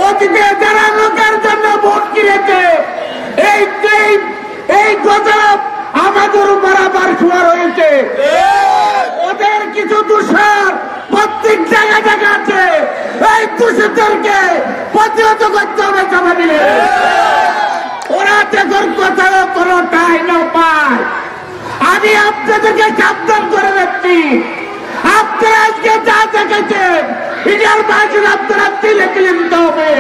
অতীতে যারা লোকের জন্য ভোট কিনেছে এই গজব আমাদের উপর আবার শোয়া রয়েছে। ওদের কিছু দূষণ প্রত্যেক জায়গায় আছে, এই দূষিতদেরকে প্রতিহত করতে হবে জমা দিলে। ওরা যখন কোথাও কোনো ঠাঁই না পায়, আমি আপনাদেরকে সাবধান করে রাখছি, আপনারা আজকে যা দেখেছেন এটার বাজুর আপনারা দিলে দিতে হবে,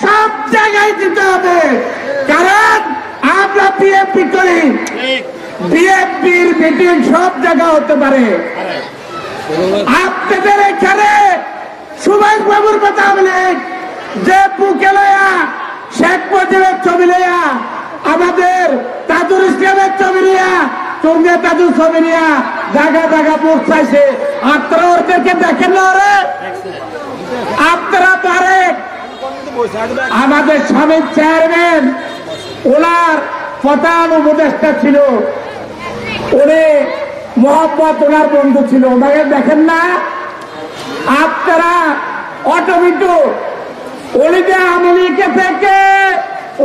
সব জায়গায় দিতে হবে। কারণ আমরা বিএনপি করি, বিএনপির মিটিং সব জায়গায় হতে পারে। আপনাদের এখানে সুভাষ বাবুর কথা বলেন যে বুকে লয়া শেখ মুজিবের ছবি লয়া, আমাদের তাজুল ইসলামের ছবি নিয়া, চঙ্গে তাজুল ছবি নিয়া জায়গা জায়গা ভোট চাইছে। আপনারা ওদেরকে দেখেন না? ওরে আপনারা পারে আমাদের স্বামীর চেয়ারম্যান, ওনার প্রধান উপদেষ্টা ছিল, উনি মোহাম্মদ ওনার বন্ধু ছিল, ওনাকে দেখেন না? আপনারা অটোমেটিক উনি যে আমেরিকা থেকে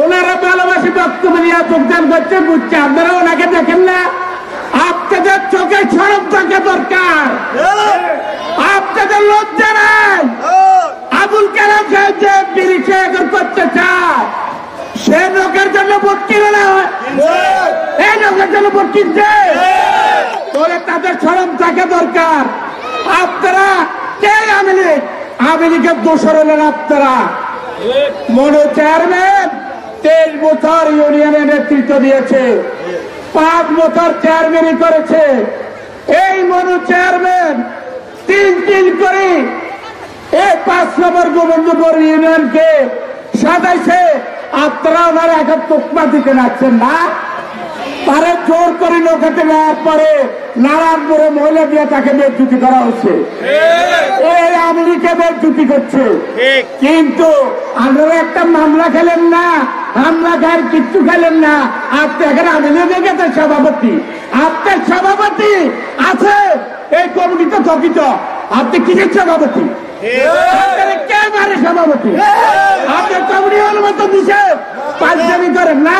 ওনারা ভালোবাসি বক্তব্য নিয়ে যোগদান করছে, বুঝছে, আপনারা ওনাকে দেখেন না? আপনাদের চোখে সরব থাকা দরকার, আপনাদের লজ্জা নাই। আবুল কালাম সাহেব যে বিরিশে এখন করতে চায়, সে লোকের জন্য ভোট কিনে না, এই লোকের জন্য ভোট কিনছে, তোরে তাদের সরব থাকা দরকার। আপনারা কে আমেরিকার দোষর হলেন? আপনারা মনো চেয়ারম্যান 23 বছর ইউনিয়নের নেতৃত্ব দিয়েছে, 5 বছর চেয়ারম্যানই করেছে। এই মনো চেয়ারম্যান 3 করে এই 5 নম্বর গোবিন্দপুর ইউনিয়নকে সাজাইছে। আপনারা ওনার এখন তোকমা দিতে যাচ্ছেন না? তারা জোর করে নৌকাতে নেওয়ার পরে নারায়ণপুরে মহিলা দিয়ে তাকে বেজ্জুতি করা হচ্ছে, এই আমেরিকা বেজ্জুতি করছে। কিন্তু আপনারা একটা মামলা খেলেন না, হামলা খায় কিচ্ছু খেলেন না। আপনি এখানে আমেরিকাতে সভাপতি, আপনার সভাপতি আছে এই কমিটিতে থকিত, আপনি কিসের সভাপতি? কে মারে সভাপতি? আপনার কমিটি অনুমোদন দিছে, পাঁচজামি করেন না?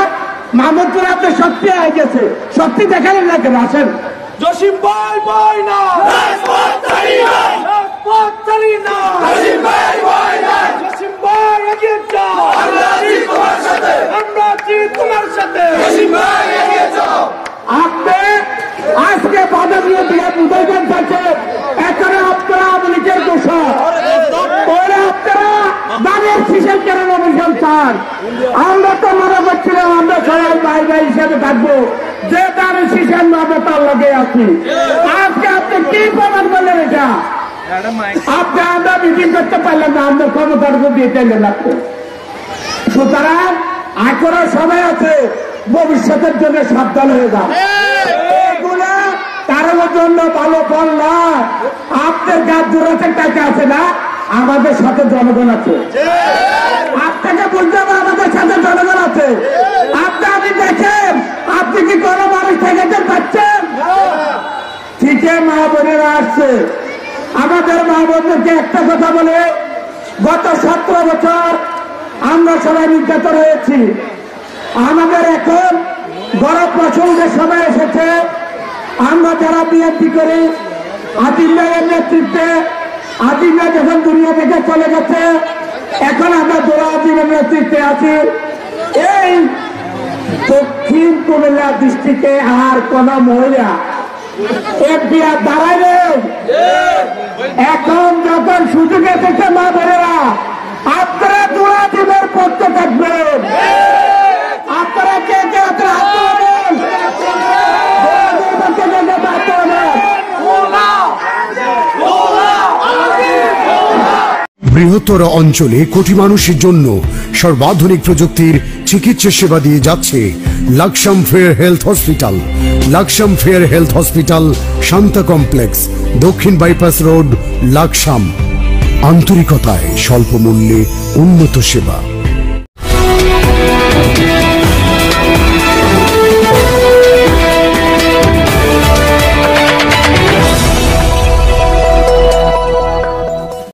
মাহমুদপুর আপনার সত্যি হয়ে গেছে, সত্যি দেখালেন না কেন? আসেন জসিম ভাই ভাই না, জসিম ভাই এগিয়ে যাও, আমরা আছি তোমার সাথে। আপনি আজকে বাধা দিয়ে দিয়ে বুঝাইবেন থাকে, এখানে আপনারা আমেরিকার দোষর, ওরা আপনারা দানের শিশের কেন অভিযান চান? আমরা তো মনে করছিলাম আমরা সবাই ভাই ভাই হিসেবে থাকবো, যে দানের শিশের নামে তার লগে আছি। আজকে আপনি কি প্রমাণ করলেন? এটা আপনি আমরা মিটিং করতে পারলেন না, আমরা ক্ষমতার দিয়ে চাইলেন আপনি। সুতরাং এখনো সময় আছে, ভবিষ্যতের জন্য সাবধান হয়ে যান। এগুলা কারোর জন্য ভালো ফল না। আপনার গাছ জোড়াতে টাকা আছে না, আমাদের সাথে জনগণ আছে, আপনাকে বলতে হবে আমাদের সাথে জনগণ আছে। আপনি দেখেন, আপনি কি কোনো মানুষ থেকে পাচ্ছেন? ঠিকই মা বোনেরা আসছে, আমাদের মা বোনদেরকে একটা কথা বলে, গত 17 বছর আমরা সবাই নির্যাতন হয়েছি। আমাদের এখন গরম প্রসঙ্গের সময় এসেছে, আমরা যারা বিএনপি করি, আজিম ভাইয়ের নেতৃত্বে, আজিম ভাই যখন দুনিয়া থেকে চলে গেছে, এখন আমরা জোড়া আজিমের নেতৃত্বে আছি। এই দক্ষিণ কুমিল্লা ডিস্ট্রিক্টে আর কোন মহিলা এফবিআর দাঁড়াইলে, এখন যখন সুযোগ এসেছে মা বোনেরা, আপনারা জোড়া আজিমের পক্ষে থাকবেন। আপনারা কে কে বৃহত্তর অঞ্চলে কোটি মানুষের জন্য সর্বাধুনিক প্রযুক্তির চিকিৎসা সেবা দিয়ে যাচ্ছে Laksam fair health hospital. Laksam fair health hospital, Shanta complex, দক্ষিণ বাইপাস রোড, লাকসাম। আন্তরিকতায় স্বল্প মূল্যে উন্নত সেবা।